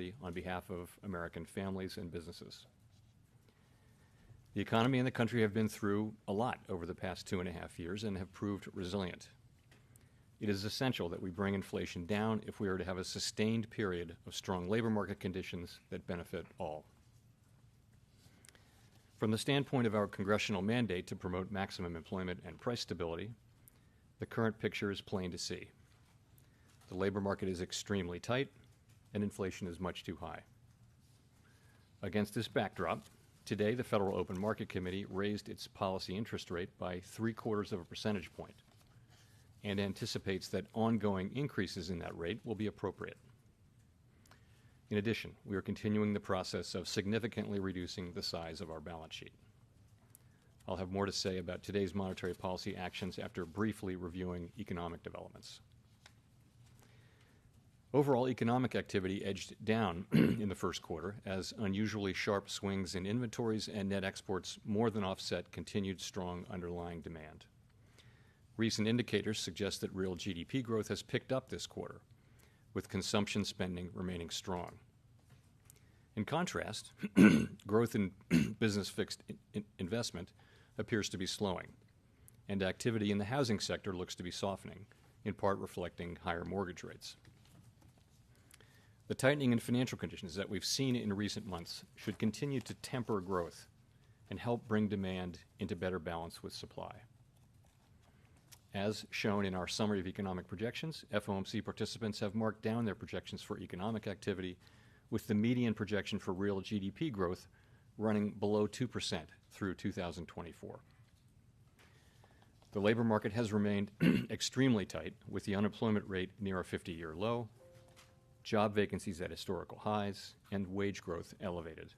prosperity on behalf of American families and businesses. The economy and the country have been through a lot over the past 2.5 years and have proved resilient. It is essential that we bring inflation down if we are to have a sustained period of strong labor market conditions that benefit all. From the standpoint of our congressional mandate to promote maximum employment and price stability, the current picture is plain to see. The labor market is extremely tight, and inflation is much too high. Against this backdrop, today the Federal Open Market Committee raised its policy interest rate by 0.75 of a percentage point and anticipates that ongoing increases in that rate will be appropriate. In addition, we are continuing the process of significantly reducing the size of our balance sheet. I'll have more to say about today's monetary policy actions after briefly reviewing economic developments. Overall economic activity edged down in the first quarter as unusually sharp swings in inventories and net exports more than offset continued strong underlying demand. Recent indicators suggest that real GDP growth has picked up this quarter, with consumption spending remaining strong. In contrast, growth in business fixed investment appears to be slowing, and activity in the housing sector looks to be softening, in part reflecting higher mortgage rates. The tightening in financial conditions that we've seen in recent months should continue to temper growth and help bring demand into better balance with supply. As shown in our summary of economic projections, FOMC participants have marked down their projections for economic activity, with the median projection for real GDP growth running below 2% through 2024. The labor market has remained extremely tight, with the unemployment rate near a 50-year low, job vacancies at historical highs, and wage growth elevated.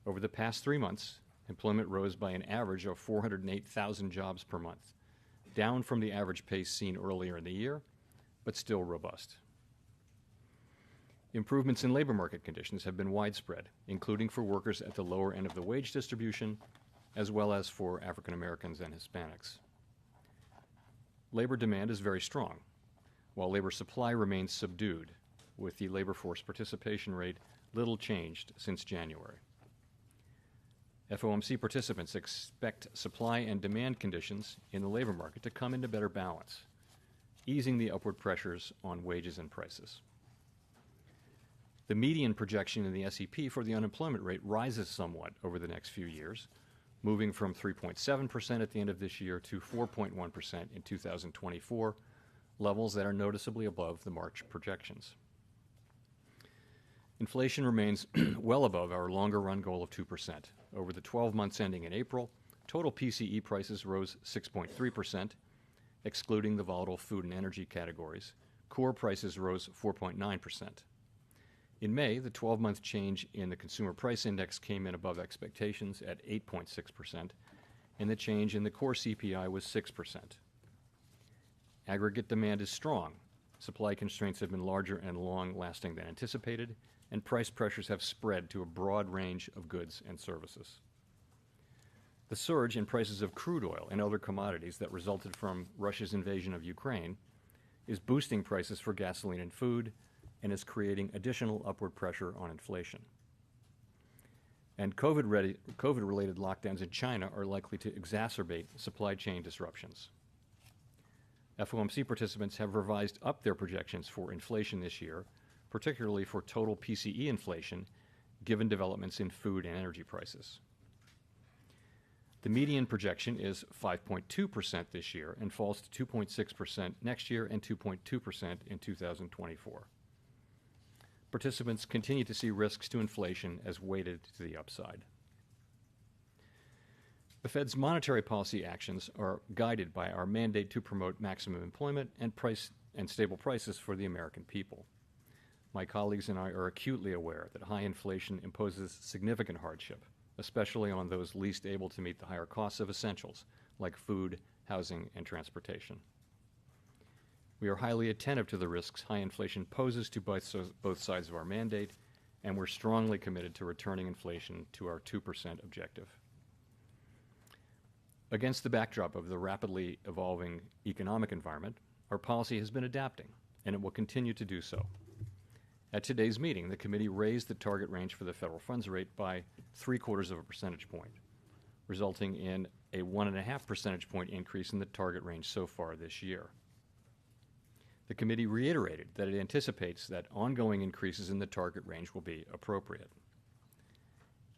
Over the past 3 months, employment rose by an average of 408,000 jobs per month, down from the average pace seen earlier in the year, but still robust. Improvements in labor market conditions have been widespread, including for workers at the lower end of the wage distribution, as well as for African Americans and Hispanics. Labor demand is very strong, while labor supply remains subdued, with the labor force participation rate little changed since January. FOMC participants expect supply and demand conditions in the labor market to come into better balance, easing the upward pressures on wages and prices. The median projection in the SEP for the unemployment rate rises somewhat over the next few years, moving from 3.7% at the end of this year to 4.1% in 2024, levels that are noticeably above the March projections. Inflation remains well above our longer-run goal of 2%. Over the 12 months ending in April, total PCE prices rose 6.3%, excluding the volatile food and energy categories. Core prices rose 4.9%. In May, the 12-month change in the Consumer Price Index came in above expectations at 8.6%, and the change in the core CPI was 6%. Aggregate demand is strong. Supply constraints have been larger and long-lasting than anticipated, and price pressures have spread to a broad range of goods and services. The surge in prices of crude oil and other commodities that resulted from Russia's invasion of Ukraine is boosting prices for gasoline and food and is creating additional upward pressure on inflation. And COVID-related lockdowns in China are likely to exacerbate supply chain disruptions. FOMC participants have revised up their projections for inflation this year, particularly for total PCE inflation, given developments in food and energy prices. The median projection is 5.2% this year and falls to 2.6% next year and 2.2% in 2024. Participants continue to see risks to inflation as weighted to the upside. The Fed's monetary policy actions are guided by our mandate to promote maximum employment and stable prices for the American people. My colleagues and I are acutely aware that high inflation imposes significant hardship, especially on those least able to meet the higher costs of essentials like food, housing, and transportation. We are highly attentive to the risks high inflation poses to both sides of our mandate, and we're strongly committed to returning inflation to our 2% objective. Against the backdrop of the rapidly evolving economic environment, our policy has been adapting, and it will continue to do so. At today's meeting, the committee raised the target range for the federal funds rate by 0.75 of a percentage point, resulting in a 1.5 percentage point increase in the target range so far this year. The committee reiterated that it anticipates that ongoing increases in the target range will be appropriate.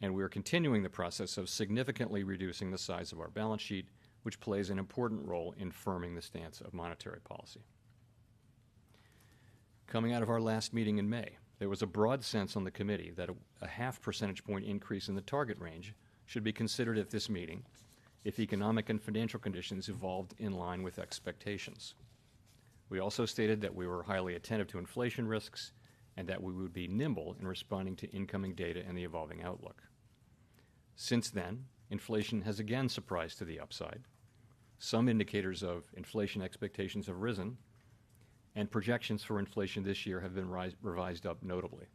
And we are continuing the process of significantly reducing the size of our balance sheet, which plays an important role in firming the stance of monetary policy. Coming out of our last meeting in May, there was a broad sense on the committee that a 0.5 percentage point increase in the target range should be considered at this meeting if economic and financial conditions evolved in line with expectations. We also stated that we were highly attentive to inflation risks and that we would be nimble in responding to incoming data and the evolving outlook. Since then, inflation has again surprised to the upside. Some indicators of inflation expectations have risen, and projections for inflation this year have been revised up notably.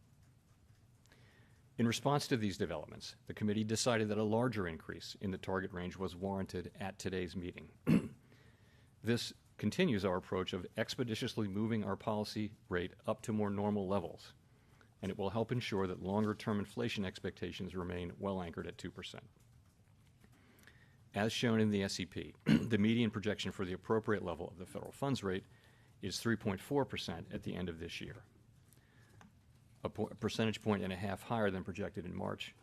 In response to these developments, the committee decided that a larger increase in the target range was warranted at today's meeting. This continues our approach of expeditiously moving our policy rate up to more normal levels, and it will help ensure that longer-term inflation expectations remain well anchored at 2%. As shown in the SEP, the median projection for the appropriate level of the federal funds rate is 3.4% at the end of this year, a percentage point and a half higher than projected in March,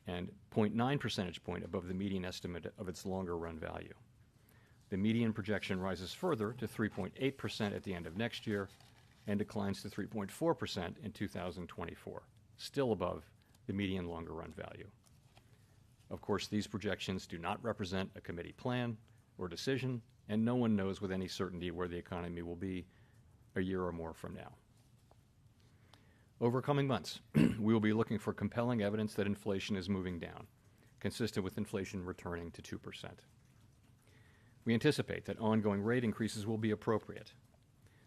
and 0.9 percentage point above the median estimate of its longer-run value. The median projection rises further to 3.8% at the end of next year and declines to 3.4% in 2024, still above the median longer-run value. Of course, these projections do not represent a committee plan or decision, and no one knows with any certainty where the economy will be a year or more from now. Over coming months, we will be looking for compelling evidence that inflation is moving down, consistent with inflation returning to 2%. We anticipate that ongoing rate increases will be appropriate.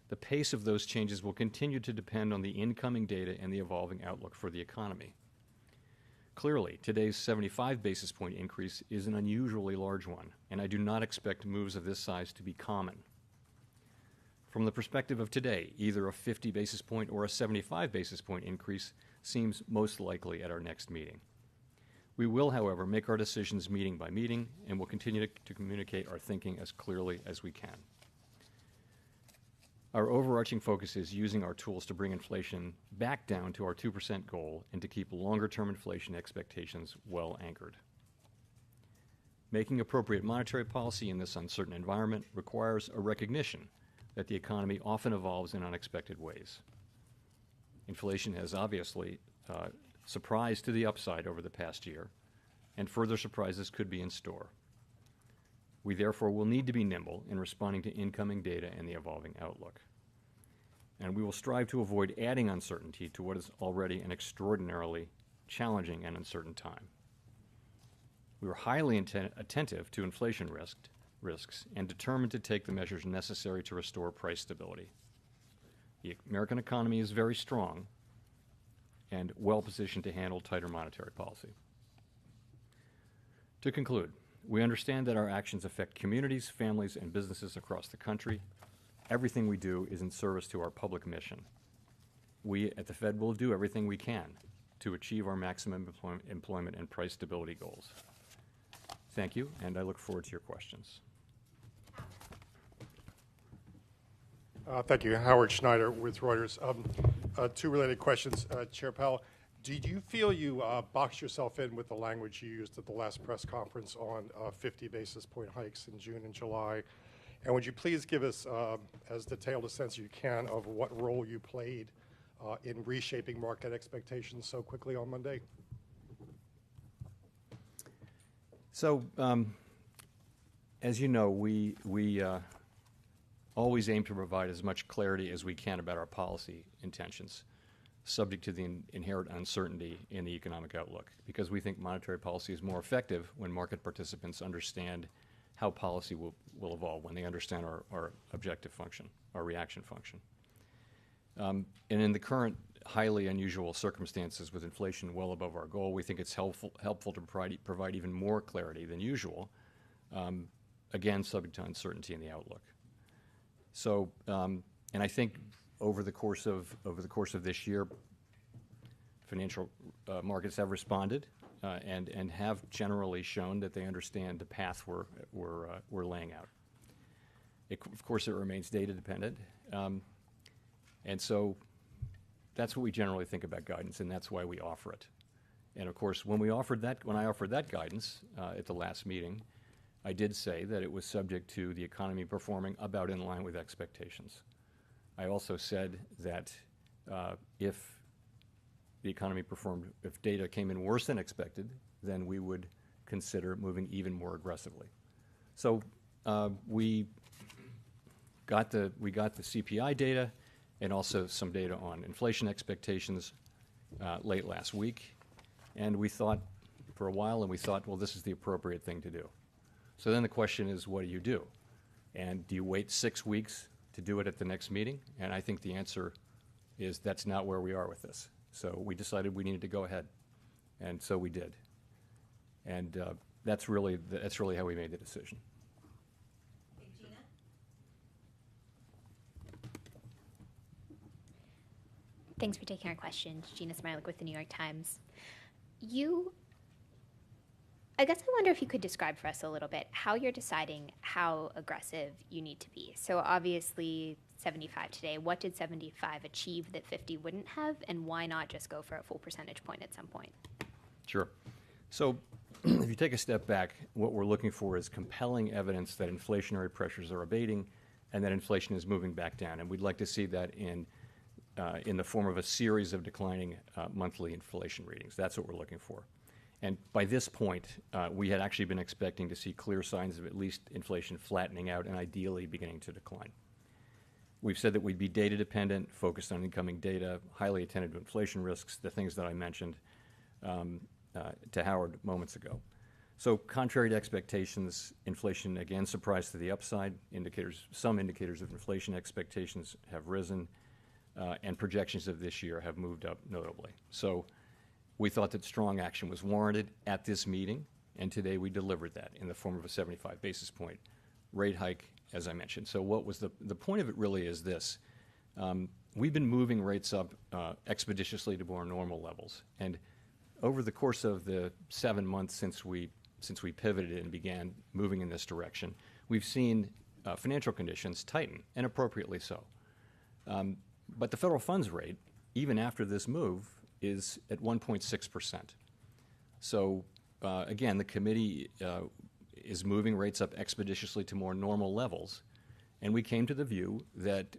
The pace of those changes will continue to depend on the incoming data and the evolving outlook for the economy. Clearly, today's 75 basis point increase is an unusually large one, and I do not expect moves of this size to be common. From the perspective of today, either a 50 basis point or a 75 basis point increase seems most likely at our next meeting. We will, however, make our decisions meeting by meeting and will continue to communicate our thinking as clearly as we can. Our overarching focus is using our tools to bring inflation back down to our 2% goal and to keep longer-term inflation expectations well anchored. Making appropriate monetary policy in this uncertain environment requires a recognition that the economy often evolves in unexpected ways. Inflation has obviously surprised to the upside over the past year, and further surprises could be in store. We therefore will need to be nimble in responding to incoming data and the evolving outlook. And we will strive to avoid adding uncertainty to what is already an extraordinarily challenging and uncertain time. We are highly attentive to inflation risks and determined to take the measures necessary to restore price stability. The American economy is very strong and well positioned to handle tighter monetary policy. To conclude, we understand that our actions affect communities, families, and businesses across the country. Everything we do is in service to our public mission. We at the Fed will do everything we can to achieve our maximum employment and price stability goals. Thank you, and I look forward to your questions. Thank you. Howard Schneider with Reuters. Two related questions. Chair Powell, did you feel you boxed yourself in with the language you used at the last press conference on 50 basis point hikes in June and July? And would you please give us as detailed a sense as you can of what role you played in reshaping market expectations so quickly on Monday? So, as you know, we always aim to provide as much clarity as we can about our policy intentions, subject to the inherent uncertainty in the economic outlook, because we think monetary policy is more effective when market participants understand how policy will evolve, when they understand our objective function, our reaction function. And in the current highly unusual circumstances with inflation well above our goal, we think it's helpful to provide even more clarity than usual, again, subject to uncertainty in the outlook. So, and I think over the course of this year, financial markets have responded and have generally shown that they understand the path we're laying out. Of course, it remains data dependent, and so that's what we generally think about guidance, and that's why we offer it. And of course, when I offered that guidance at the last meeting, I did say that it was subject to the economy performing about in line with expectations. I also said that if the economy performed, if data came in worse than expected, then we would consider moving even more aggressively. So we got the CPI data and also some data on inflation expectations late last week, and we thought for a while, and we thought, well, this is the appropriate thing to do. So then the question is, what do? And do you wait 6 weeks to do it at the next meeting? And I think the answer is that's not where we are with this. So we decided we needed to go ahead, and so we did. And that's really how we made the decision. Gina? Thanks for taking our questions. Gina Smirlik with the New York Times. I guess I wonder if you could describe for us a little bit how you're deciding how aggressive you need to be. So obviously 75 today. What did 75 achieve that 50 wouldn't have, and why not just go for a full percentage point at some point? Sure. So if you take a step back, what we're looking for is compelling evidence that inflationary pressures are abating and that inflation is moving back down. And we'd like to see that in the form of a series of declining monthly inflation readings. That's what we're looking for. And by this point, we had actually been expecting to see clear signs of at least inflation flattening out and ideally beginning to decline. We've said that we'd be data dependent, focused on incoming data, highly attentive to inflation risks, the things that I mentioned to Howard moments ago. So contrary to expectations, inflation again surprised to the upside. Some indicators of inflation expectations have risen, and projections of this year have moved up notably. So we thought that strong action was warranted at this meeting, and today we delivered that in the form of a 75 basis point rate hike, as I mentioned. So what was the point of it really is this. We've been moving rates up expeditiously to more normal levels. And over the course of the 7 months since we pivoted and began moving in this direction, we've seen financial conditions tighten, and appropriately so. But the federal funds rate, even after this move, is at 1.6%. So again, the committee is moving rates up expeditiously to more normal levels, and we came to the view that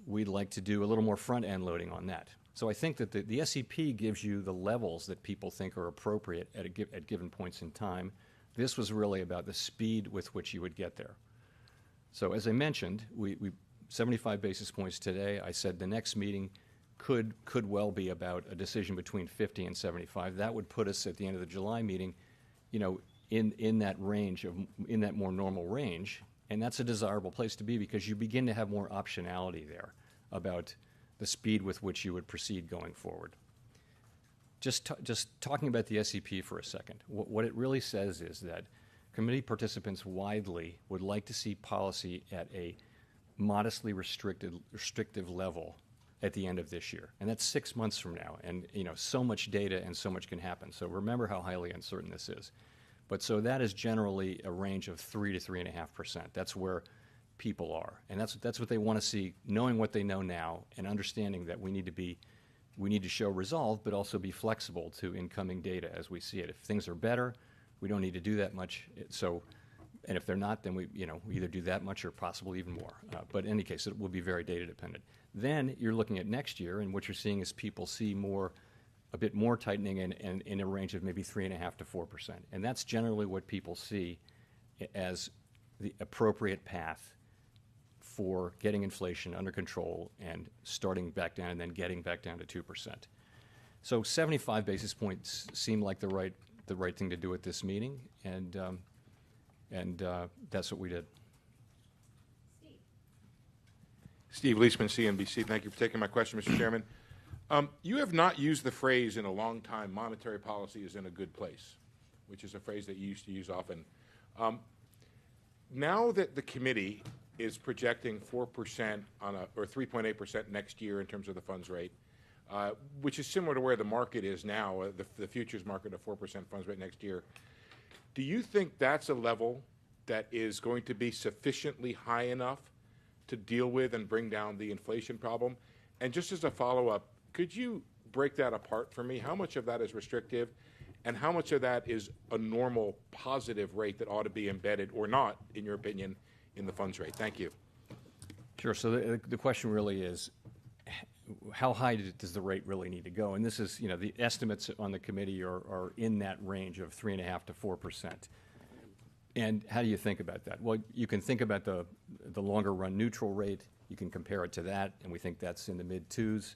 we'd like to do a little more front-end loading on that. So I think that the SEP gives you the levels that people think are appropriate at given points in time. This was really about the speed with which you would get there. So as I mentioned, we 75 basis points today. I said the next meeting could well be about a decision between 50 and 75. That would put us at the end of the July meeting, in that range in that more normal range, and that's a desirable place to be because you begin to have more optionality there about the speed with which you would proceed going forward. Just talking about the SEP for a second, what it really says is that committee participants widely would like to see policy at a modestly restrictive level at the end of this year, and that's 6 months from now. And so much data and so much can happen. So remember how highly uncertain this is. But so that is generally a range of 3 to 3.5%. That's where people are, and that's what they want to see, knowing what they know now and understanding that we need to show resolve, but also be flexible to incoming data as we see it. If things are better, we don't need to do that much. And if they're not, then we either do that much or possibly even more. But in any case, it will be very data dependent. Then you're looking at next year, and what you're seeing is people see a bit more tightening and in a range of maybe 3.5% to 4%. And that's generally what people see as the appropriate path for getting inflation under control and starting back down and then getting back down to 2%. So 75 basis points seemed like the right thing to do at this meeting, and that's what we did. Steve Leisman, CNBC. Thank you for taking my question, Mr. Chairman. You have not used the phrase in a long time, monetary policy is in a good place, which is a phrase that you used to use often. Now that the committee is projecting 4% or 3.8% next year in terms of the funds rate, which is similar to where the market is now, the futures market of 4% funds rate next year. Do you think that's a level that is going to be sufficiently high enough to deal with and bring down the inflation problem? And just as a follow-up, could you break that apart for me? How much of that is restrictive, and how much of that is a normal positive rate that ought to be embedded or not, in your opinion, in the funds rate? Thank you. Sure. So the question really is, how high does the rate really need to go? And this is, the estimates on the committee are in that range of 3.5% to 4%. And how do you think about that? Well, you can think about the longer run neutral rate. You can compare it to that, and we think that's in the mid-twos.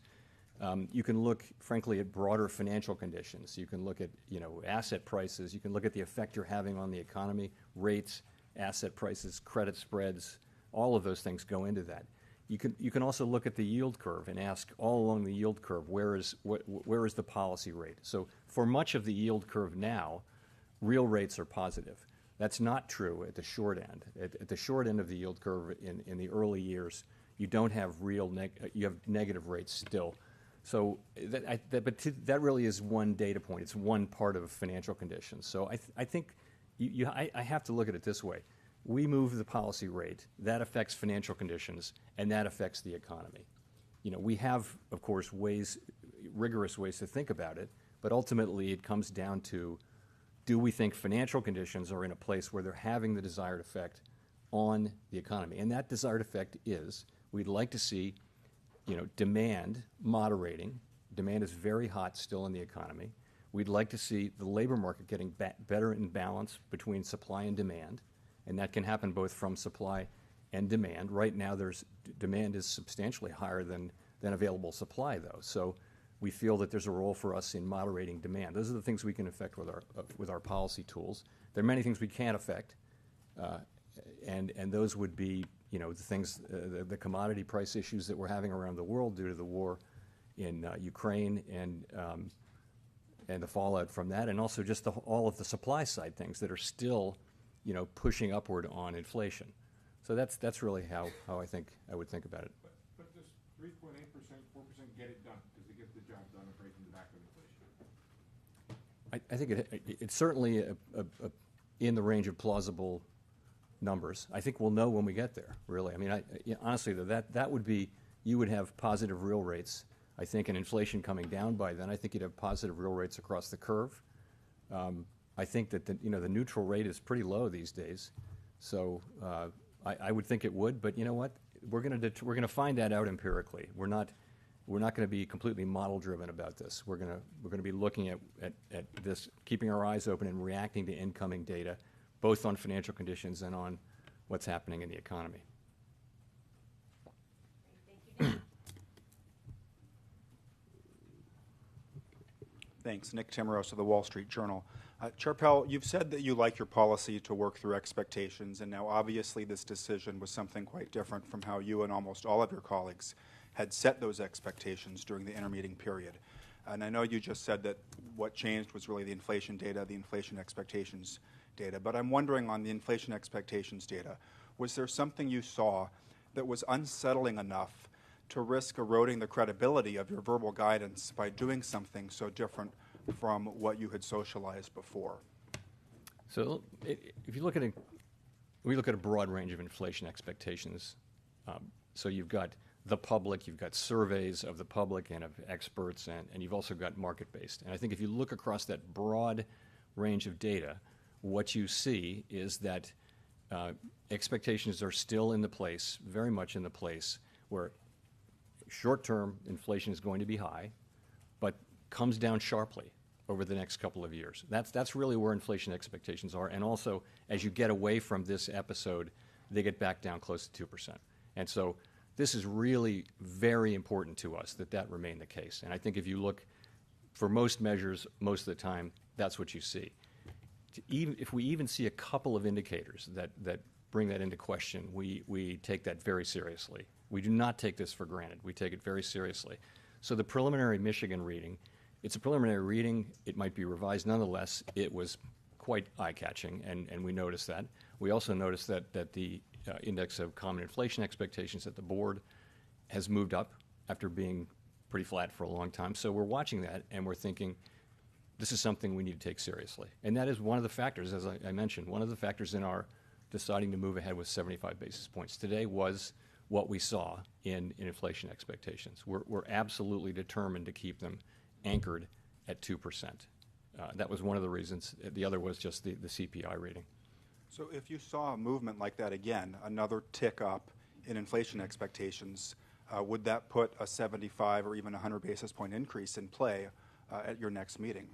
You can look, frankly, at broader financial conditions. You can look at, asset prices. You can look at the effect you're having on the economy, rates, asset prices, credit spreads. All of those things go into that. You can also look at the yield curve and ask, all along the yield curve, where is the policy rate? So for much of the yield curve now, real rates are positive. That's not true at the short end. At the short end of the yield curve in the early years, you don't have you have negative rates still. So that really is one data point. It's one part of financial conditions. So I think I have to look at it this way. We move the policy rate, that affects financial conditions, and that affects the economy. We have, of course, rigorous ways to think about it, but ultimately it comes down to, do we think financial conditions are in a place where they're having the desired effect on the economy? And that desired effect is, we'd like to see, demand moderating. Demand is very hot still in the economy. We'd like to see the labor market getting better in balance between supply and demand. And that can happen both from supply and demand. Right now, demand is substantially higher than available supply, though. So we feel that there's a role for us in moderating demand. Those are the things we can affect with our policy tools. There are many things we can't affect, and those would be, the things, the commodity price issues that we're having around the world due to the war in Ukraine and the fallout from that, and also just all of the supply side things that are still pushing upward on inflation. So that's really how I would think about it. But does 3.8%, 4% get it done? Does it get the job done of breaking the back of inflation? I think it's certainly in the range of plausible numbers. I think we'll know when we get there, really. I mean, honestly, that would be, you would have positive real rates, I think, and inflation coming down by then. I think you'd have positive real rates across the curve. I think that the neutral rate is pretty low these days, so I would think it would. But you know what? We're going to find that out empirically. We're not going to be completely model driven about this. We're going to be looking at this, keeping our eyes open and reacting to incoming data, both on financial conditions and on what's happening in the economy. Thanks. Nick Timmeros of the Wall Street Journal. Chair Powell, you've said that you like your policy to work through expectations, and now obviously this decision was something quite different from how you and almost all of your colleagues had set those expectations during the intermeeting period. And I know you just said that what changed was really the inflation data, the inflation expectations data, but I'm wondering, on the inflation expectations data, was there something you saw that was unsettling enough to risk eroding the credibility of your verbal guidance by doing something so different from what you had socialized before? So if you look at we look at a broad range of inflation expectations. So you've got the public, you've got surveys of the public and of experts, and you've also got market-based. And I think if you look across that broad range of data, what you see is that expectations are still in the place, very much in the place, where short-term inflation is going to be high, but comes down sharply over the next couple of years. That's really where inflation expectations are. And also, as you get away from this episode, they get back down close to 2%. And so this is really very important to us that remain the case. And I think if you look for most measures, most of the time, that's what you see. If we even see a couple of indicators that bring that into question, we take that very seriously. We do not take this for granted. We take it very seriously. So the preliminary Michigan reading, it's a preliminary reading. It might be revised. Nonetheless, it was quite eye-catching, and we noticed that. We also noticed that the index of common inflation expectations at the board has moved up after being pretty flat for a long time. So we're watching that, and we're thinking, this is something we need to take seriously. And that is one of the factors, as I mentioned, one of the factors in our deciding to move ahead with 75 basis points today was what we saw in inflation expectations. We're absolutely determined to keep them anchored at 2%. That was one of the reasons. The other was just the CPI reading. So if you saw a movement like that again, another tick up in inflation expectations, would that put a 75 or even 100 basis point increase in play at your next meeting?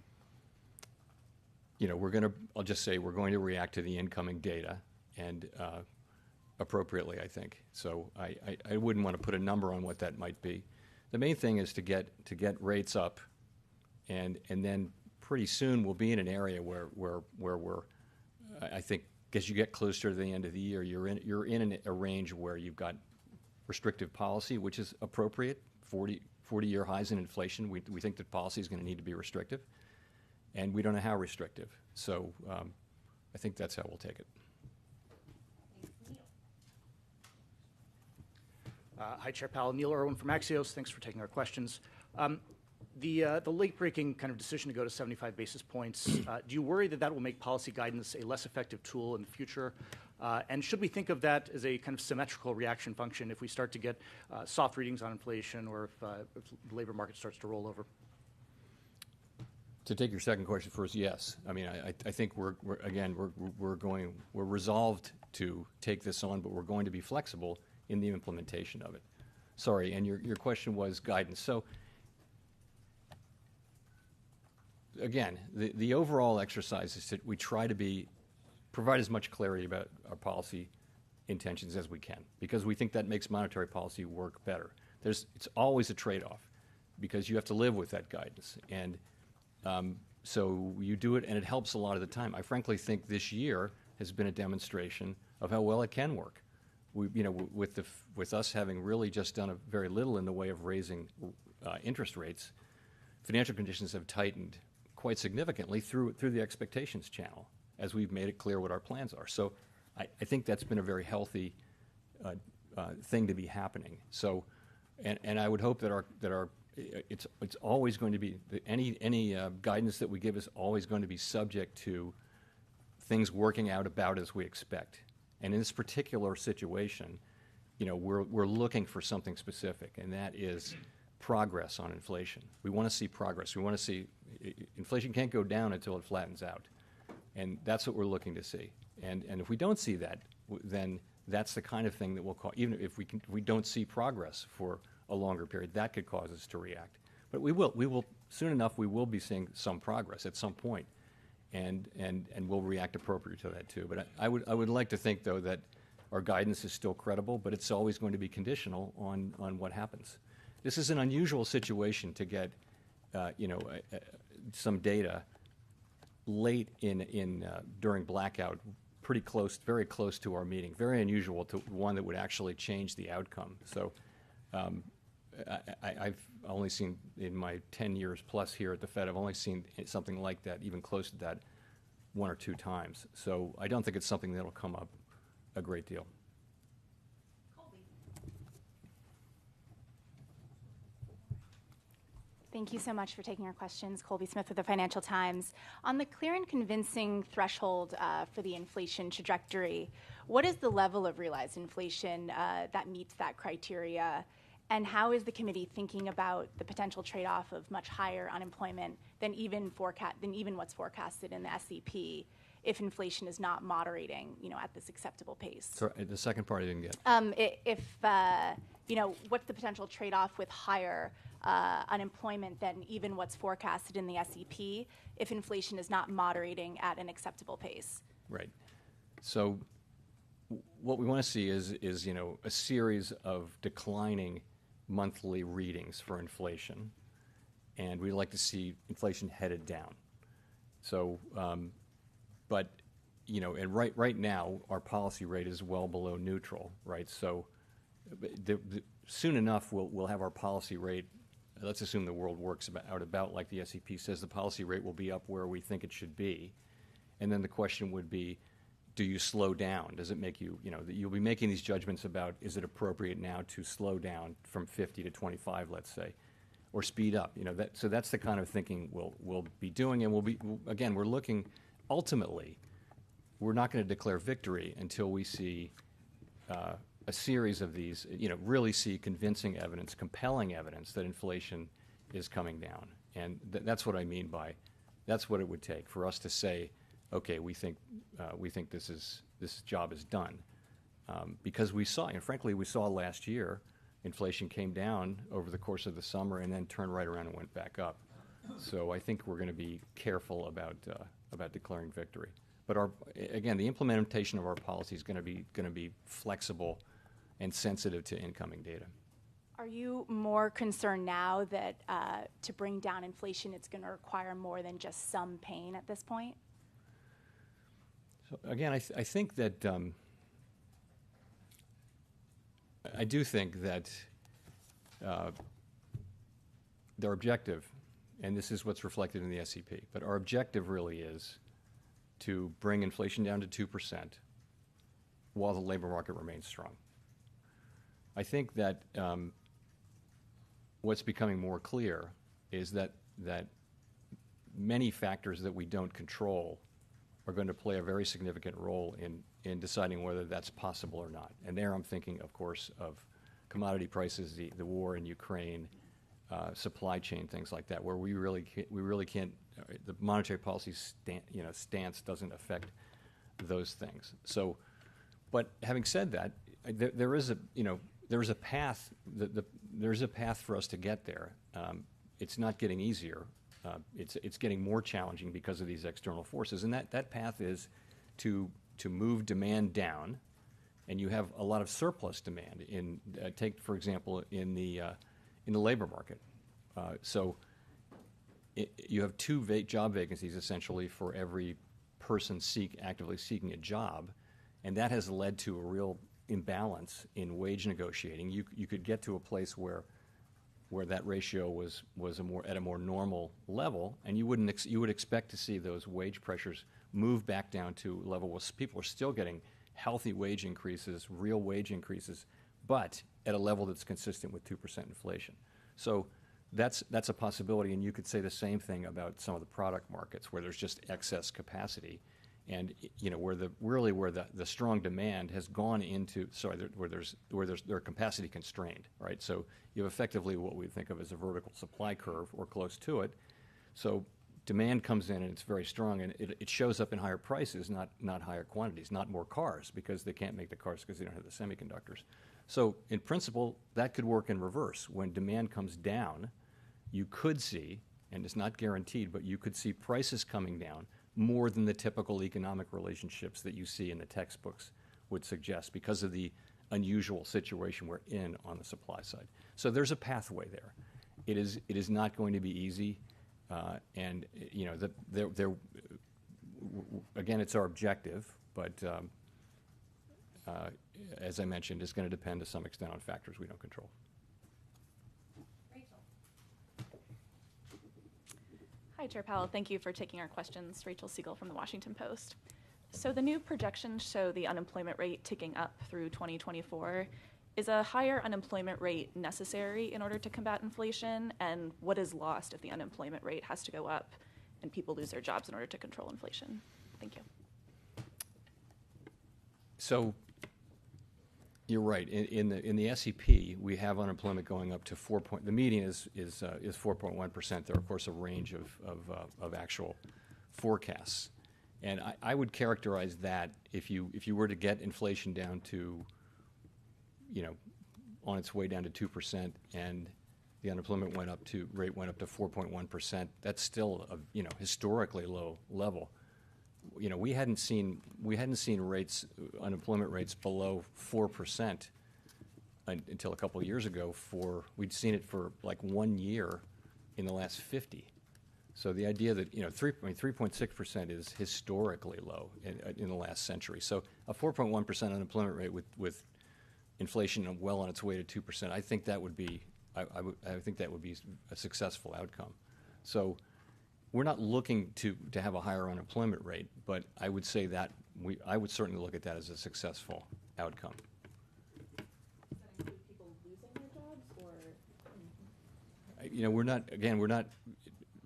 You know, I'll just say we're going to react to the incoming data and appropriately, I think. So I wouldn't want to put a number on what that might be. The main thing is to get rates up, and then pretty soon we'll be in an area where we're, I think, as you get closer to the end of the year, you're in a range where you've got restrictive policy, which is appropriate. 40-year highs in inflation. We think that policy is going to need to be restrictive, and we don't know how restrictive. So I think that's how we'll take it. Hi, Chair Powell. Neil Irwin from Axios. Thanks for taking our questions. The late-breaking kind of decision to go to 75 basis points, do you worry that will make policy guidance a less effective tool in the future? And should we think of that as a kind of symmetrical reaction function if we start to get soft readings on inflation, or if the labor market starts to roll over? To take your second question first, yes. I mean, I think we're resolved to take this on, but we're going to be flexible in the implementation of it. Sorry, and your question was guidance. So again, the overall exercise is that we try to provide as much clarity about our policy intentions as we can, because we think that makes monetary policy work better. It's always a trade-off, because you have to live with that guidance, and so you do it, and it helps a lot of the time. I frankly think this year has been a demonstration of how well it can work. With us having really just done very little in the way of raising interest rates, financial conditions have tightened quite significantly through the expectations channel, as we've made it clear what our plans are. So I think that's been a very healthy thing to be happening. So, and I would hope that it's always going to be any guidance that we give is always going to be subject to things working out about as we expect. And in this particular situation, we're looking for something specific, and that is progress on inflation. We want to see progress. We want to see inflation can't go down until it flattens out, and that's what we're looking to see. And if we don't see that, then that's the kind of thing that will cause. Even if we don't see progress for a longer period, that could cause us to react. But we will soon enough. We will be seeing some progress at some point. And we'll react appropriately to that too. But I would like to think, though, that our guidance is still credible, but it's always going to be conditional on what happens. This is an unusual situation to get, some data late during blackout, very close to our meeting. Very unusual to one that would actually change the outcome. So I've only seen, in my 10 years plus here at the Fed, I've only seen something like that, even close to that, one or two times. So I don't think it's something that'll come up a great deal. Thank you so much for taking our questions. Colby Smith with the Financial Times. On the clear and convincing threshold for the inflation trajectory, what is the level of realized inflation that meets that criteria? And how is the committee thinking about the potential trade-off of much higher unemployment than even what's forecasted in the SEP if inflation is not moderating, at this acceptable pace? So the second part I didn't get. What's the potential trade-off with higher unemployment than even what's forecasted in the SEP if inflation is not moderating at an acceptable pace? Right. So what we want to see is a series of declining monthly readings for inflation, and we'd like to see inflation headed down. So, and right now our policy rate is well below neutral, right? So, soon enough we'll have our policy rate. Let's assume the world works about like the SEP says. The policy rate will be up where we think it should be, and then the question would be, do you slow down? Does it make you, you'll be making these judgments about, is it appropriate now to slow down from 50 to 25, let's say? or speed up. So that's the kind of thinking we'll be doing, and again, we're looking, ultimately, we're not going to declare victory until we see a series of these, really see convincing evidence, compelling evidence that inflation is coming down. And that's what I mean by, that's what it would take for us to say, okay, we think this job is done. Because we saw, and frankly, we saw last year, inflation came down over the course of the summer and then turned right around and went back up. So I think we're going to be careful about declaring victory. But again, the implementation of our policy is going to be flexible and sensitive to incoming data. Are you more concerned now that to bring down inflation, it's going to require more than just some pain at this point? So again, I think that I do think that their objective, and this is what's reflected in the SEP, but our objective really is to bring inflation down to 2% while the labor market remains strong. I think that what's becoming more clear is that many factors that we don't control are going to play a very significant role in deciding whether that's possible or not. And there I'm thinking, of course, of commodity prices, the war in Ukraine, supply chain, things like that, where we really can't. The monetary policy stance doesn't affect those things. So, but having said that, there is a path. There's a path for us to get there. It's not getting easier. It's getting more challenging because of these external forces, and that path is to move demand down, and you have a lot of surplus demand in take, for example, in the labor market. You have two job vacancies essentially for every person actively seeking a job, and that has led to a real imbalance in wage negotiating. You could get to a place where that ratio was at a more normal level, and you would expect to see those wage pressures move back down to a level where people are still getting healthy wage increases, real wage increases, but at a level that's consistent with 2% inflation. So that's a possibility, and you could say the same thing about some of the product markets where there's just excess capacity, and where the strong demand has gone into where they're capacity constrained, right? So you have effectively what we think of as a vertical supply curve or close to it. So demand comes in and it's very strong, and it shows up in higher prices, not higher quantities, not more cars, because they can't make the cars because they don't have the semiconductors. So in principle, that could work in reverse. When demand comes down, you could see, and it's not guaranteed, but you could see prices coming down more than the typical economic relationships that you see in the textbooks would suggest, because of the unusual situation we're in on the supply side. So there's a pathway there. It is not going to be easy, and again, it's our objective, but as I mentioned, it's going to depend to some extent on factors we don't control. Hi, Chair Powell. Thank you for taking our questions. Rachel Siegel from the Washington Post. So the new projections show the unemployment rate ticking up through 2024. Is a higher unemployment rate necessary in order to combat inflation? And what is lost if the unemployment rate has to go up and people lose their jobs in order to control inflation? Thank you. So you're right. In the SEP, we have unemployment going up to the median is 4.1%. There are, of course, a range of actual forecasts, and I would characterize that if you were to get inflation down to, on its way down to 2%, and the unemployment rate went up to 4.1%, that's still a historically low level. We hadn't seen unemployment rates below 4% until a couple of years ago. We'd seen it for like 1 year in the last 50. So the idea that 3.6% is historically low in the last century. So a 4.1% unemployment rate with inflation well on its way to 2%, I think that would be I think that would be a successful outcome. So we're not looking to have a higher unemployment rate, but I would say that I would certainly look at that as a successful outcome. Does that include people losing their jobs, or?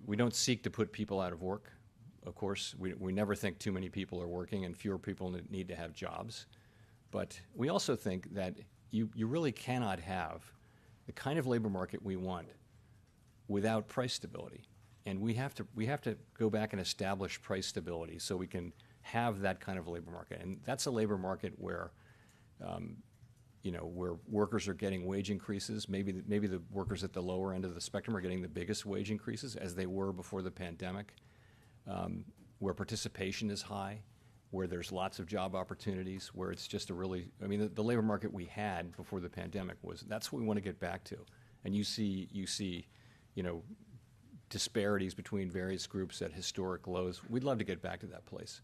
we don't seek to put people out of work. Of course, we never think too many people are working and fewer people need to have jobs. But we also think that you really cannot have the kind of labor market we want without price stability. And we have to go back and establish price stability so we can have that kind of labor market. And that's a labor market where, where workers are getting wage increases. Maybe the workers at the lower end of the spectrum are getting the biggest wage increases, as they were before the pandemic, where participation is high, where there's lots of job opportunities, where it's just the labor market we had before the pandemic that's what we want to get back to. And you see, disparities between various groups at historic lows. We'd love to get back to that place.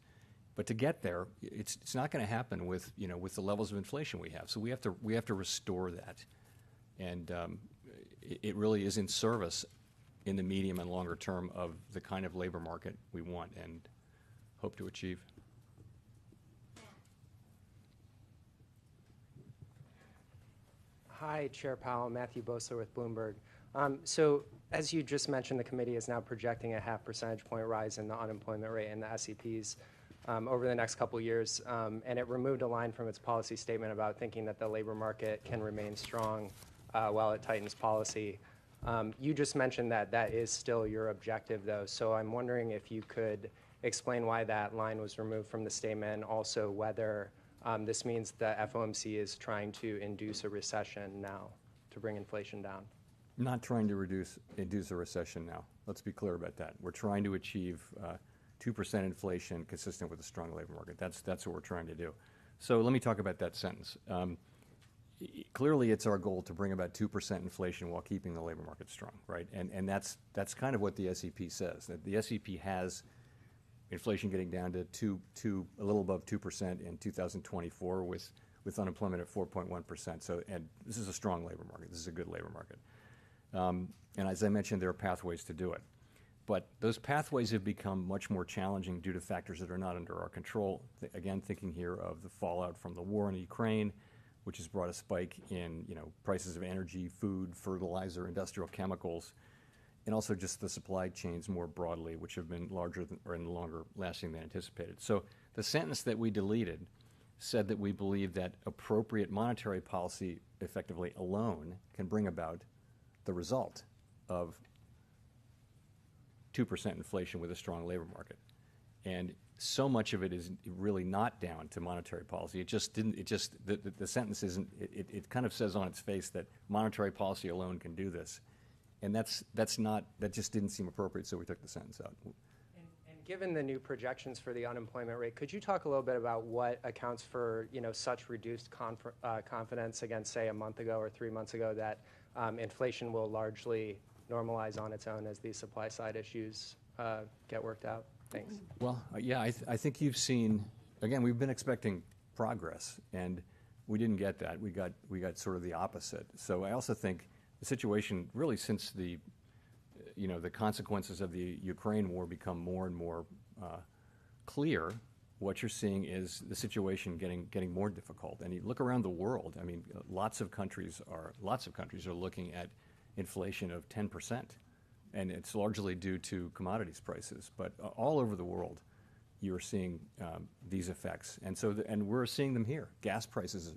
But to get there, it's not going to happen with the levels of inflation we have. So we have to restore that, and it really is in service in the medium and longer term of the kind of labor market we want and hope to achieve. Hi, Chair Powell. Matthew Boesler with Bloomberg. So as you just mentioned, the committee is now projecting a 0.5 percentage point rise in the unemployment rate and the SEPs over the next couple years, and it removed a line from its policy statement about thinking that the labor market can remain strong while it tightens policy. You just mentioned that that is still your objective, though, so I'm wondering if you could explain why that line was removed from the statement, and also whether this means the FOMC is trying to induce a recession now to bring inflation down. Not trying to induce a recession now. Let's be clear about that. We're trying to achieve 2% inflation consistent with a strong labor market. That's what we're trying to do. So let me talk about that sentence. Clearly, it's our goal to bring about 2% inflation while keeping the labor market strong, right? And that's kind of what the SEP says. That the SEP has inflation getting down to a little above 2% in 2024 with unemployment at 4.1%. So, and this is a strong labor market. This is a good labor market. And as I mentioned, there are pathways to do it. But those pathways have become much more challenging due to factors that are not under our control. Again, thinking here of the fallout from the war in Ukraine, which has brought a spike in prices of energy, food, fertilizer, industrial chemicals, and also just the supply chains more broadly, which have been larger and longer lasting than anticipated. So the sentence that we deleted said that we believe that appropriate monetary policy effectively alone can bring about the result of 2% inflation with a strong labor market. And so much of it is really not down to monetary policy. The sentence isn't, it kind of says on its face that monetary policy alone can do this. And that just didn't seem appropriate, so we took the sentence out. And given the new projections for the unemployment rate, could you talk a little bit about what accounts for such reduced confidence against, say, a month ago or 3 months ago that inflation will largely normalize on its own as these supply side issues get worked out? Thanks. Well, yeah, I think you've seen, again, we've been expecting progress, and we didn't get that. We got sort of the opposite. So I also think the situation, really since the consequences of the Ukraine war become more and more clear, what you're seeing is the situation getting more difficult. And you look around the world, I mean, lots of countries are looking at inflation of 10%. And it's largely due to commodities prices. But all over the world, you're seeing these effects. And so, and we're seeing them here. Gas prices,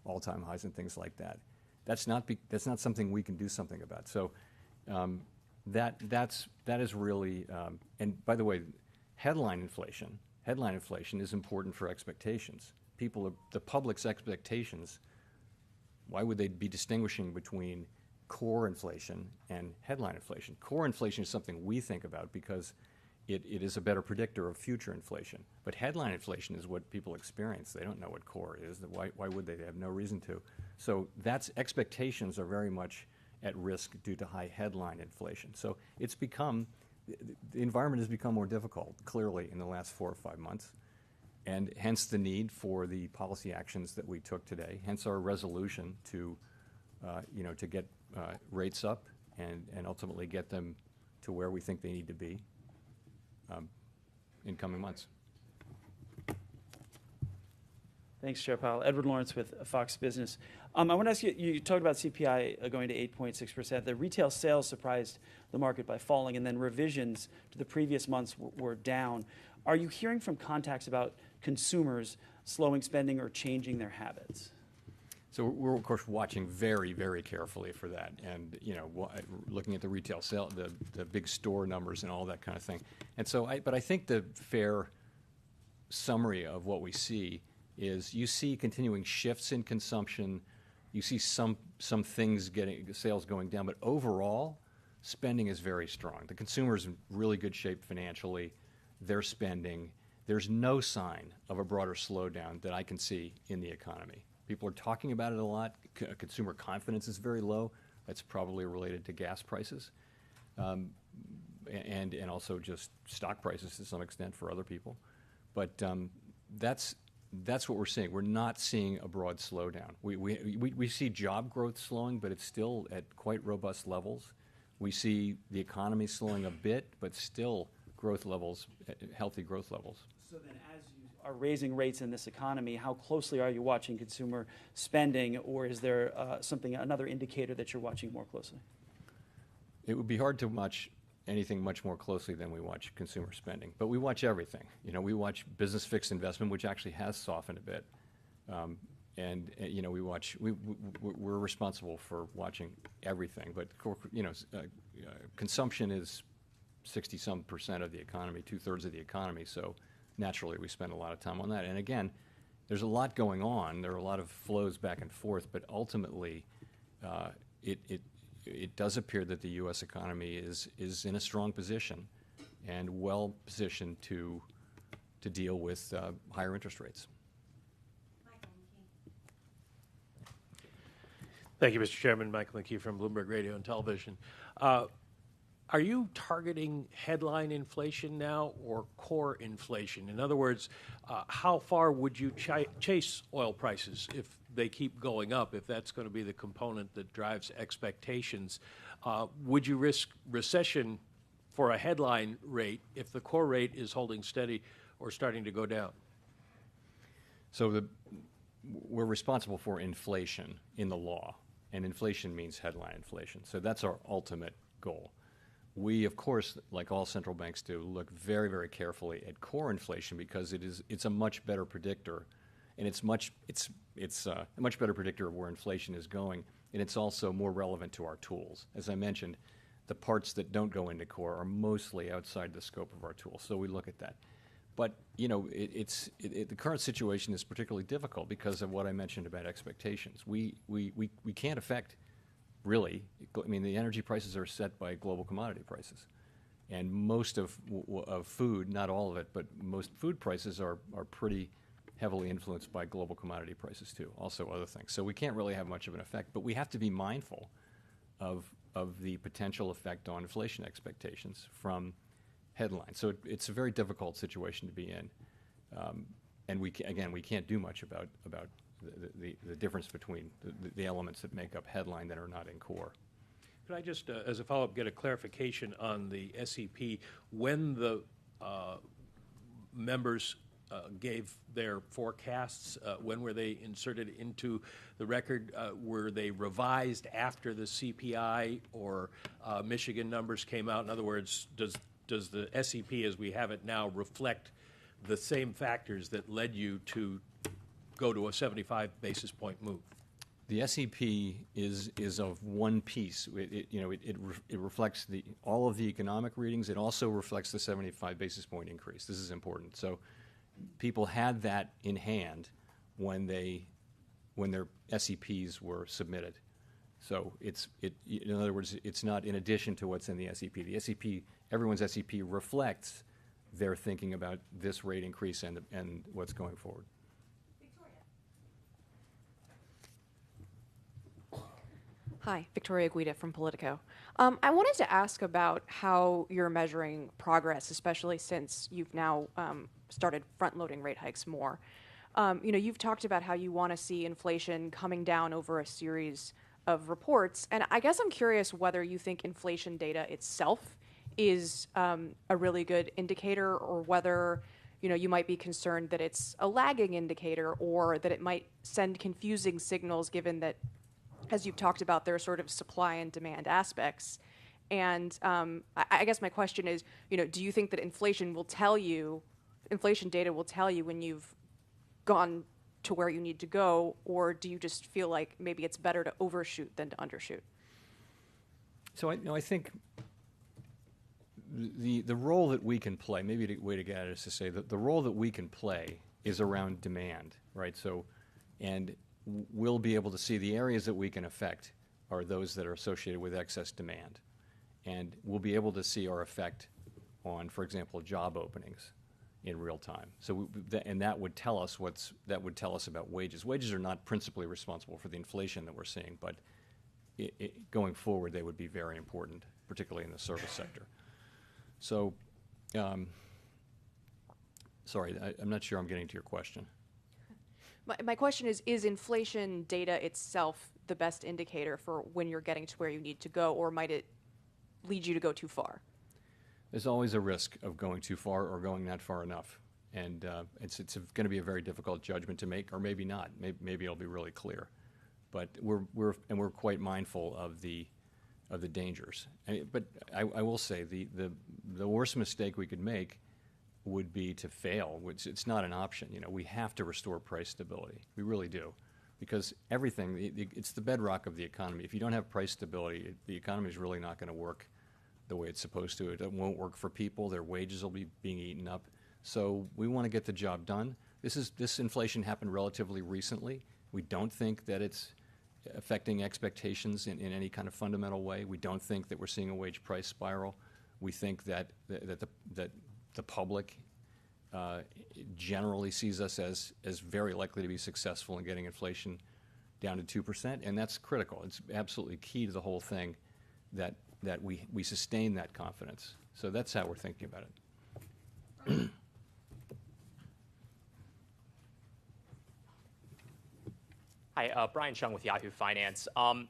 all-time highs and things like that. That's not something we can do something about. So that is really, and by the way, headline inflation is important for expectations. The public's expectations, why would they be distinguishing between core inflation and headline inflation? Core inflation is something we think about because it is a better predictor of future inflation. But headline inflation is what people experience. They don't know what core is. Why would they? They have no reason to. So expectations are very much at risk due to high headline inflation. So the environment has become more difficult, clearly, in the last 4 or 5 months. And hence the need for the policy actions that we took today, hence our resolution to get rates up and ultimately get them to where we think they need to be in coming months. Thanks, Chair Powell. Edward Lawrence with Fox Business. I want to ask you, you talked about CPI going to 8.6%. The retail sales surprised the market by falling, and then revisions to the previous months were down. Are you hearing from contacts about consumers slowing spending or changing their habits? So we're, of course, watching very, very carefully for that, and looking at the retail sale, the big store numbers and all that kind of thing. And so, but I think the fair summary of what we see is you see continuing shifts in consumption. You see some things sales going down, but overall, spending is very strong. The consumer's in really good shape financially. They're spending. There's no sign of a broader slowdown that I can see in the economy. People are talking about it a lot. Consumer confidence is very low. That's probably related to gas prices, and also just stock prices to some extent for other people. But that's what we're seeing. We're not seeing a broad slowdown. We see job growth slowing, but it's still at quite robust levels. We see the economy slowing a bit, but still growth levels, healthy growth levels. So then, as you are raising rates in this economy, how closely are you watching consumer spending, or is there another indicator that you're watching more closely? It would be hard to watch anything much more closely than we watch consumer spending, but we watch everything. We watch business fixed investment, which actually has softened a bit, we're responsible for watching everything. But consumption is 60-some% of the economy, 2/3 of the economy. So naturally, we spend a lot of time on that. And again, there's a lot going on. There are a lot of flows back and forth, but ultimately, it does appear that the U.S. economy is in a strong position and well positioned to deal with higher interest rates. Thank you, Mr. Chairman. Michael McKee from Bloomberg Radio and Television. Are you targeting headline inflation now or core inflation? In other words, how far would you chase oil prices if they keep going up, if that's going to be the component that drives expectations? Would you risk recession for a headline rate if the core rate is holding steady or starting to go down? So we're responsible for inflation in the law, and inflation means headline inflation. So that's our ultimate goal. We, of course, like all central banks do, look very, very carefully at core inflation because it's a much better predictor, and it's a much better predictor of where inflation is going, and it's also more relevant to our tools. As I mentioned, the parts that don't go into core are mostly outside the scope of our tools, so we look at that. But the current situation is particularly difficult because of what I mentioned about expectations. We can't affect. Really, I mean, the energy prices are set by global commodity prices, and most of food, not all of it, but most food prices are pretty heavily influenced by global commodity prices too. Also, other things. So we can't really have much of an effect, but we have to be mindful of the potential effect on inflation expectations from headlines. So it's a very difficult situation to be in, and we can't do much about the difference between the elements that make up headline that are not in core. Could I just, as a follow-up, get a clarification on the SEP? When the members gave their forecasts, when were they inserted into the record? Were they revised after the CPI or Michigan numbers came out? In other words, does the SEP as we have it now reflect the same factors that led you to go to a 75 basis point move? The SEP is of one piece. It reflects all of the economic readings. It also reflects the 75 basis point increase. This is important. So people had that in hand when their SEPs were submitted. So in other words, it's not in addition to what's in the SEP. The SEP, everyone's SEP reflects their thinking about this rate increase and what's going forward. Hi, Victoria Guida from Politico. I wanted to ask about how you're measuring progress, especially since you've now started front-loading rate hikes more. You've talked about how you want to see inflation coming down over a series of reports, and I guess I'm curious whether you think inflation data itself is a really good indicator, or whether you might be concerned that it's a lagging indicator or that it might send confusing signals given that, as you've talked about, there are sort of supply and demand aspects. And I guess my question is, do you think that inflation data will tell you when you've gone to where you need to go, or do you just feel like maybe it's better to overshoot than to undershoot? So I think the role that we can play, maybe the way to get at it is to say that the role that we can play is around demand, right? So, and we'll be able to see the areas that we can affect are those that are associated with excess demand. And we'll be able to see our effect on, for example, job openings in real time. So, and that would tell us about wages. Wages are not principally responsible for the inflation that we're seeing, but going forward, they would be very important, particularly in the service sector. So, sorry, I'm not sure I'm getting to your question. My question is inflation data itself the best indicator for when you're getting to where you need to go, or might it lead you to go too far? There's always a risk of going too far or going not far enough. And it's going to be a very difficult judgment to make, or maybe not. Maybe it'll be really clear. But we're quite mindful of the dangers. But I will say the worst mistake we could make would be to fail, which it's not an option. We have to restore price stability. We really do, because everything, it's the bedrock of the economy. If you don't have price stability, the economy is really not going to work the way it's supposed to. It won't work for people. Their wages will be being eaten up. So we want to get the job done. This inflation happened relatively recently. We don't think that it's affecting expectations in any kind of fundamental way. We don't think that we're seeing a wage price spiral. We think that the public generally sees us as very likely to be successful in getting inflation down to 2%, and that's critical. It's absolutely key to the whole thing that we sustain that confidence. So that's how we're thinking about it. Hi, Brian Chung with Yahoo Finance. I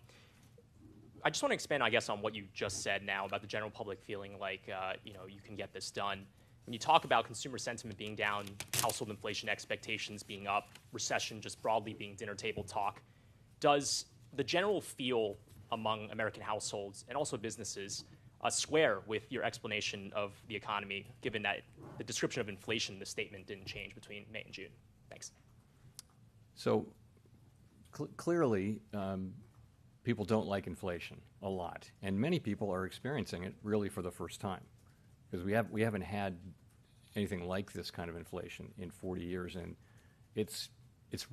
just want to expand, I guess, on what you just said now about the general public feeling like, you can get this done. When you talk about consumer sentiment being down, household inflation expectations being up, recession just broadly being dinner table talk, does the general feel among American households and also businesses square with your explanation of the economy, given that the description of inflation in the statement didn't change between May and June? Thanks. So clearly, people don't like inflation a lot, and many people are experiencing it really for the first time, because we haven't had anything like this kind of inflation in 40 years, and it's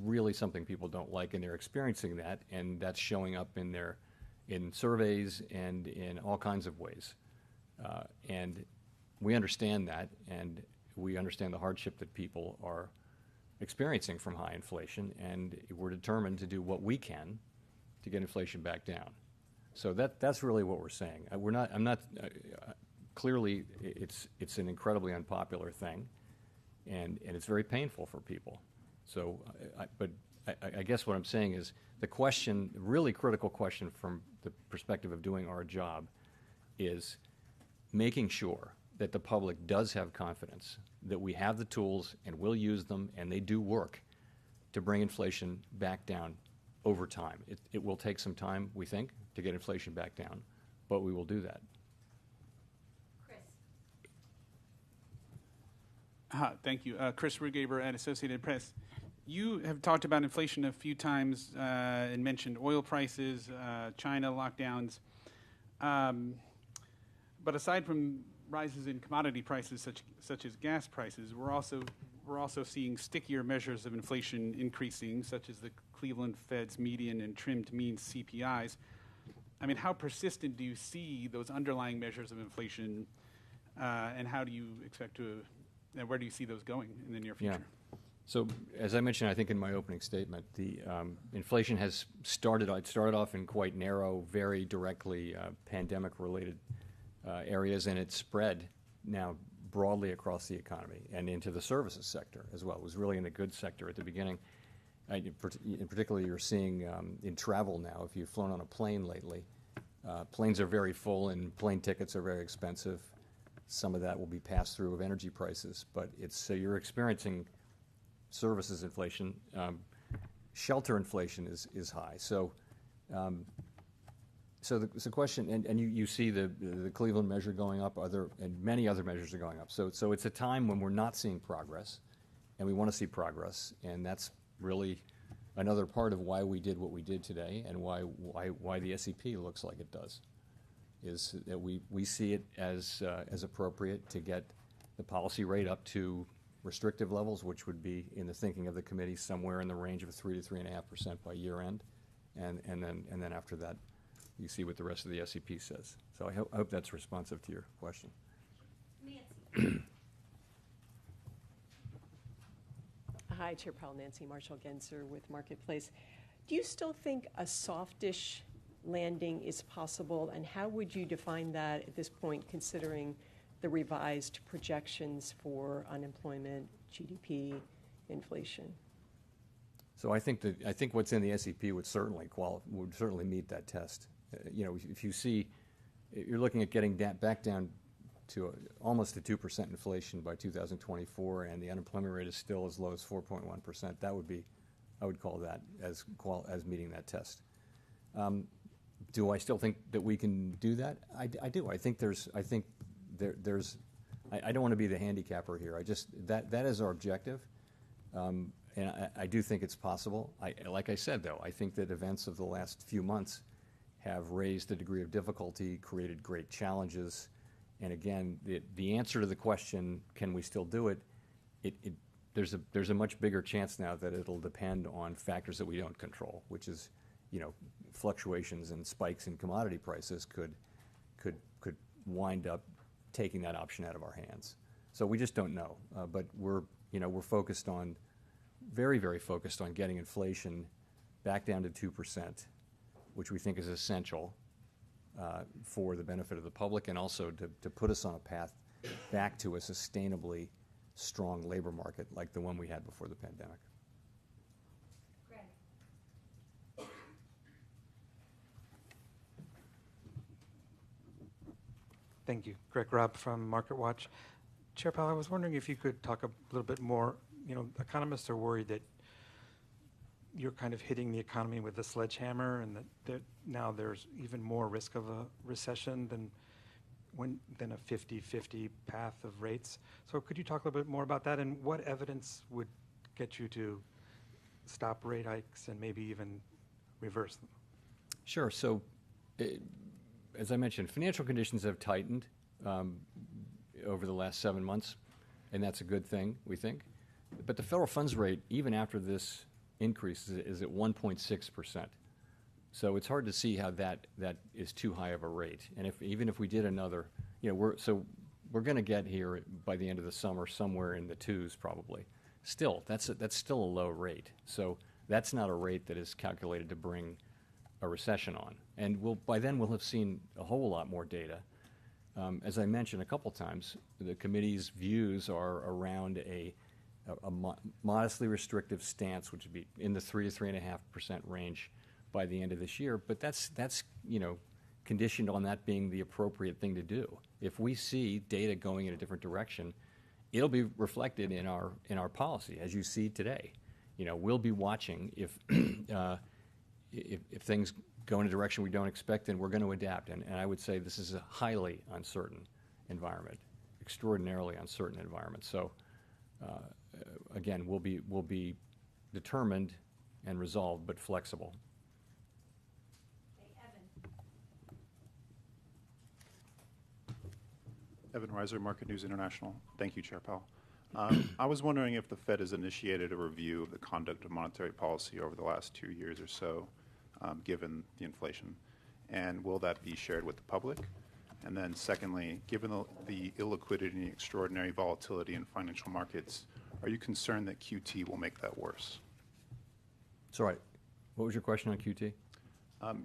really something people don't like, and they're experiencing that, and that's showing up in surveys and in all kinds of ways. And we understand that, and we understand the hardship that people are experiencing from high inflation, and we're determined to do what we can to get inflation back down. So that's really what we're saying. Clearly, it's an incredibly unpopular thing, and it's very painful for people. So, I guess what I'm saying is the really critical question from the perspective of doing our job is making sure that the public does have confidence that we have the tools and will use them, and they do work to bring inflation back down over time. It will take some time, we think, to get inflation back down, but we will do that. Thank you. Chris Rugaber at Associated Press. You have talked about inflation a few times and mentioned oil prices, China lockdowns. But aside from rises in commodity prices such as gas prices, we're also seeing stickier measures of inflation increasing, such as the Cleveland Fed's median and trimmed mean CPIs. I mean, how persistent do you see those underlying measures of inflation, and how do you expect to, and where do you see those going in the near future? Yeah. So, as I mentioned, I think in my opening statement, the inflation has started off in quite narrow, very directly pandemic-related areas, and it's spread now broadly across the economy and into the services sector as well. It was really in the goods sector at the beginning. In particular, you're seeing in travel now, if you've flown on a plane lately, planes are very full and plane tickets are very expensive. some of that will be passed through of energy prices, but so you're experiencing services inflation. Shelter inflation is high. So the question, and you see the Cleveland measure going up, and many other measures are going up. So it's a time when we're not seeing progress, and we want to see progress, and that's really another part of why we did what we did today, and why the SEP looks like it does, is that we see it as appropriate to get the policy rate up to restrictive levels, which would be, in the thinking of the committee, somewhere in the range of 3 to 3.5% by year end, and then after that, you see what the rest of the SEP says. So I hope that's responsive to your question. Nancy. Hi, Chair Powell. Nancy Marshall-Genzer with Marketplace. Do you still think a softish landing is possible, and how would you define that at this point, considering the revised projections for unemployment, GDP, inflation? So I think what's in the SEP would certainly meet that test. If you see, you're looking at getting back down to almost a 2% inflation by 2024, and the unemployment rate is still as low as 4.1%. I would call that as meeting that test. Do I still think that we can do that? I do. I think there's. I don't want to be the handicapper here. That is our objective, and I do think it's possible. Like I said, though, I think that events of the last few months have raised the degree of difficulty, created great challenges, and again, the answer to the question, can we still do it? There's a much bigger chance now that it'll depend on factors that we don't control, which is, fluctuations and spikes in commodity prices could wind up taking that option out of our hands. So we just don't know. But we're focused on, very, very focused on getting inflation back down to 2%, which we think is essential for the benefit of the public, and also to put us on a path back to a sustainably strong labor market like the one we had before the pandemic. Thank you. Greg Robb from MarketWatch. Chair Powell, I was wondering if you could talk a little bit more. Economists are worried that you're kind of hitting the economy with a sledgehammer, and that now there's even more risk of a recession than a 50-50 path of rates. So could you talk a little bit more about that, and what evidence would get you to stop rate hikes and maybe even reverse them? Sure. So as I mentioned, financial conditions have tightened over the last 7 months, and that's a good thing, we think. But the federal funds rate, even after this increase, is at 1.6%. So it's hard to see how that is too high of a rate. And even if we did another, we're going to get here by the end of the summer somewhere in the 2s probably. Still, that's still a low rate. So that's not a rate that is calculated to bring a recession on. And by then we'll have seen a whole lot more data. As I mentioned a couple times, the committee's views are around a modestly restrictive stance, which would be in the 3 to 3.5% range by the end of this year. But that's conditioned on that being the appropriate thing to do. If we see data going in a different direction, it'll be reflected in our policy, as you see today. We'll be watching if things go in a direction we don't expect, then we're going to adapt. And I would say this is a highly uncertain environment, extraordinarily uncertain environment. So again, we'll be determined and resolved, but flexible. Evan Reiser, Market News International. Thank you, Chair Powell. I was wondering if the Fed has initiated a review of the conduct of monetary policy over the last 2 years or so, given the inflation, and will that be shared with the public? And then secondly, given the illiquidity and extraordinary volatility in financial markets, are you concerned that QT will make that worse? Sorry, what was your question on QT?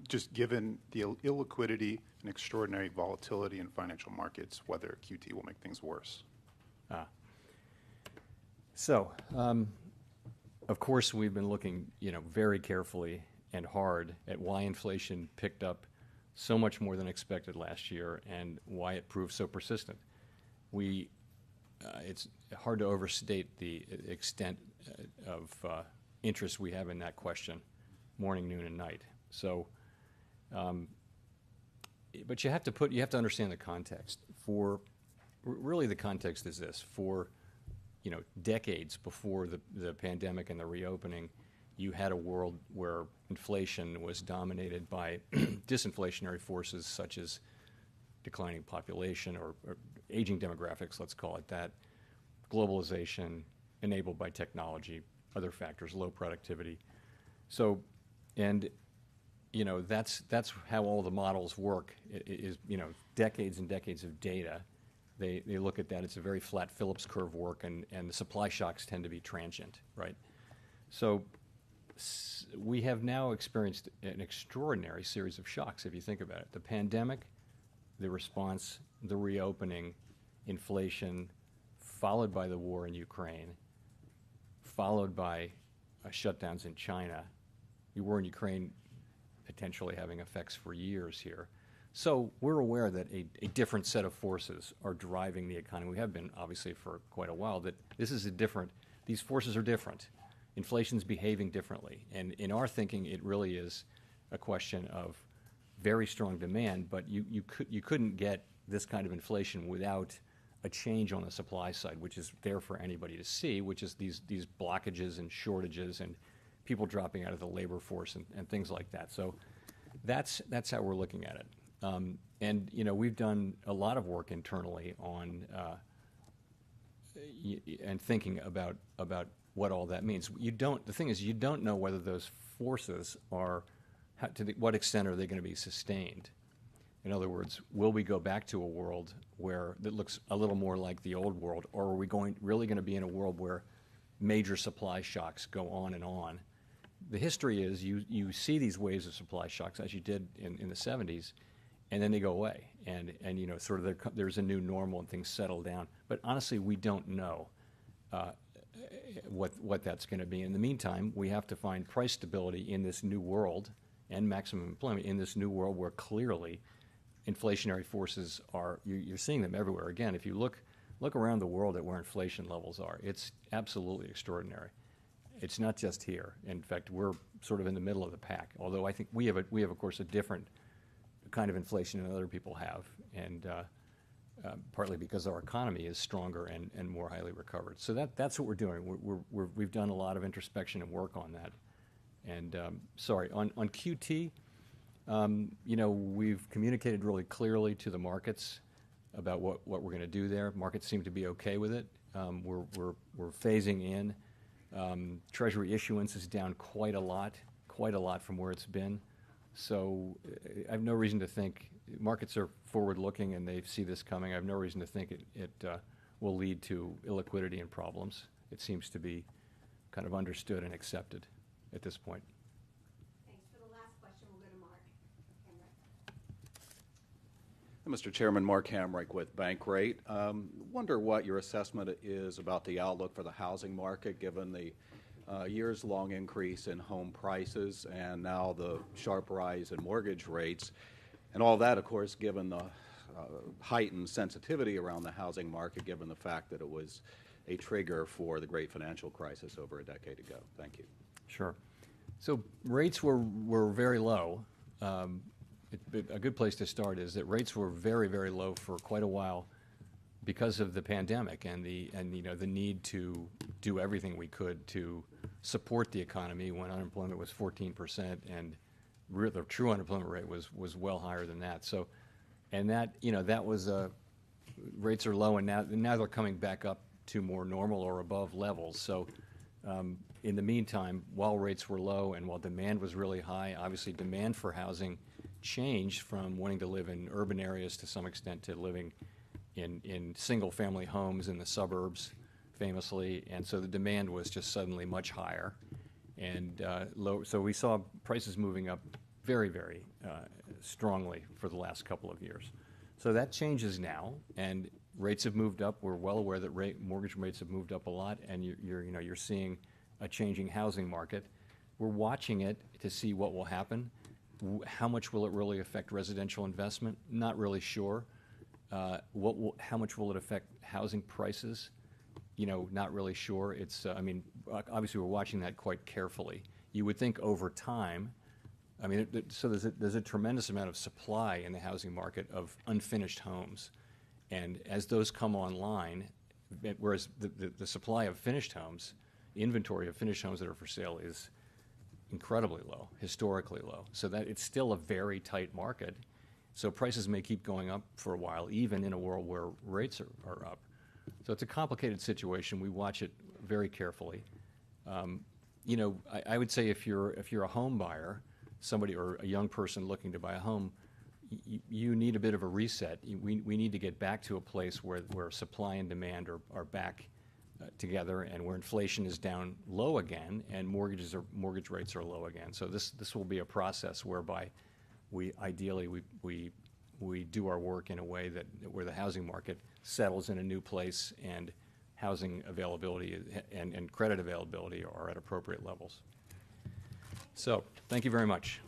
Just given the illiquidity and extraordinary volatility in financial markets, whether QT will make things worse. So, of course, we've been looking, very carefully and hard at why inflation picked up so much more than expected last year and why it proved so persistent. it's hard to overstate the extent of interest we have in that question, morning, noon, and night. So, but you have to understand the context. Really, the context is this: for decades before the pandemic and the reopening, you had a world where inflation was dominated by disinflationary forces such as declining population or aging demographics, let's call it that, globalization enabled by technology, other factors, low productivity. So, and that's how all the models work. Is decades and decades of data. They look at that. It's a very flat Phillips curve work, and the supply shocks tend to be transient, right? So we have now experienced an extraordinary series of shocks, if you think about it. The pandemic, the response, the reopening, inflation, followed by the war in Ukraine, followed by shutdowns in China, the war in Ukraine potentially having effects for years here. So we're aware that a different set of forces are driving the economy. We have been, obviously, for quite a while, that these forces are different. Inflation's behaving differently. And in our thinking, it really is a question of very strong demand, but you couldn't get this kind of inflation without a change on the supply side, which is there for anybody to see, which is these blockages and shortages and people dropping out of the labor force and things like that. So that's how we're looking at it. And we've done a lot of work internally on and thinking about what all that means. The thing is, you don't know whether those forces are, what extent are they going to be sustained? In other words, will we go back to a world that looks a little more like the old world, or are we really going to be in a world where major supply shocks go on and on? The history is you see these waves of supply shocks, as you did in the 70s, and then they go away, and sort of there's a new normal and things settle down. But honestly, we don't know what that's going to be. In the meantime, we have to find price stability in this new world and maximum employment in this new world where clearly inflationary forces you're seeing them everywhere. Again, if you look around the world at where inflation levels are, it's absolutely extraordinary. It's not just here. In fact, we're sort of in the middle of the pack, although I think we have, of course, a different kind of inflation than other people have, and partly because our economy is stronger and more highly recovered. So that's what we're doing. We've done a lot of introspection and work on that. And on QT, we've communicated really clearly to the markets about what we're going to do there. Markets seem to be okay with it. We're phasing in. Treasury issuance is down quite a lot from where it's been. So I have no reason to think markets are forward-looking and they see this coming. I have no reason to think it will lead to illiquidity and problems. It seems to be kind of understood and accepted at this point. Thanks. For the last question, we'll go to Mark Hamrick. Mr. Chairman, Mark Hamrick with Bankrate. Wonder what your assessment is about the outlook for the housing market, given the years-long increase in home prices and now the sharp rise in mortgage rates. And all that, of course, given the heightened sensitivity around the housing market, given the fact that it was a trigger for the great financial crisis over a decade ago. Thank you. Sure. So rates were very low. A good place to start is that rates were very, very low for quite a while because of the pandemic and the need to do everything we could to support the economy when unemployment was 14% and the true unemployment rate was well higher than that. So, and that was rates are low, and now they're coming back up to more normal or above levels. So in the meantime, while rates were low and while demand was really high, obviously demand for housing changed from wanting to live in urban areas to some extent to living in single-family homes in the suburbs, famously, and so the demand was just suddenly much higher, and low. So we saw prices moving up very, very strongly for the last couple of years. So that changes now, and rates have moved up. We're well aware that mortgage rates have moved up a lot, and you're seeing a changing housing market. We're watching it to see what will happen. How much will it really affect residential investment? Not really sure. How much will it affect housing prices? Not really sure. It's, obviously we're watching that quite carefully. You would think over time, so there's a tremendous amount of supply in the housing market of unfinished homes. And as those come online, whereas the supply of finished homes, the inventory of finished homes that are for sale is incredibly low, historically low. So that it's still a very tight market. So prices may keep going up for a while, even in a world where rates are up. So it's a complicated situation. We watch it very carefully. I would say if you're a home buyer, somebody or a young person looking to buy a home, you need a bit of a reset. We need to get back to a place where supply and demand are back together, and where inflation is down low again, and mortgage rates are low again. So this will be a process whereby we do our work in a way where the housing market settles in a new place, and housing availability and credit availability are at appropriate levels. So thank you very much.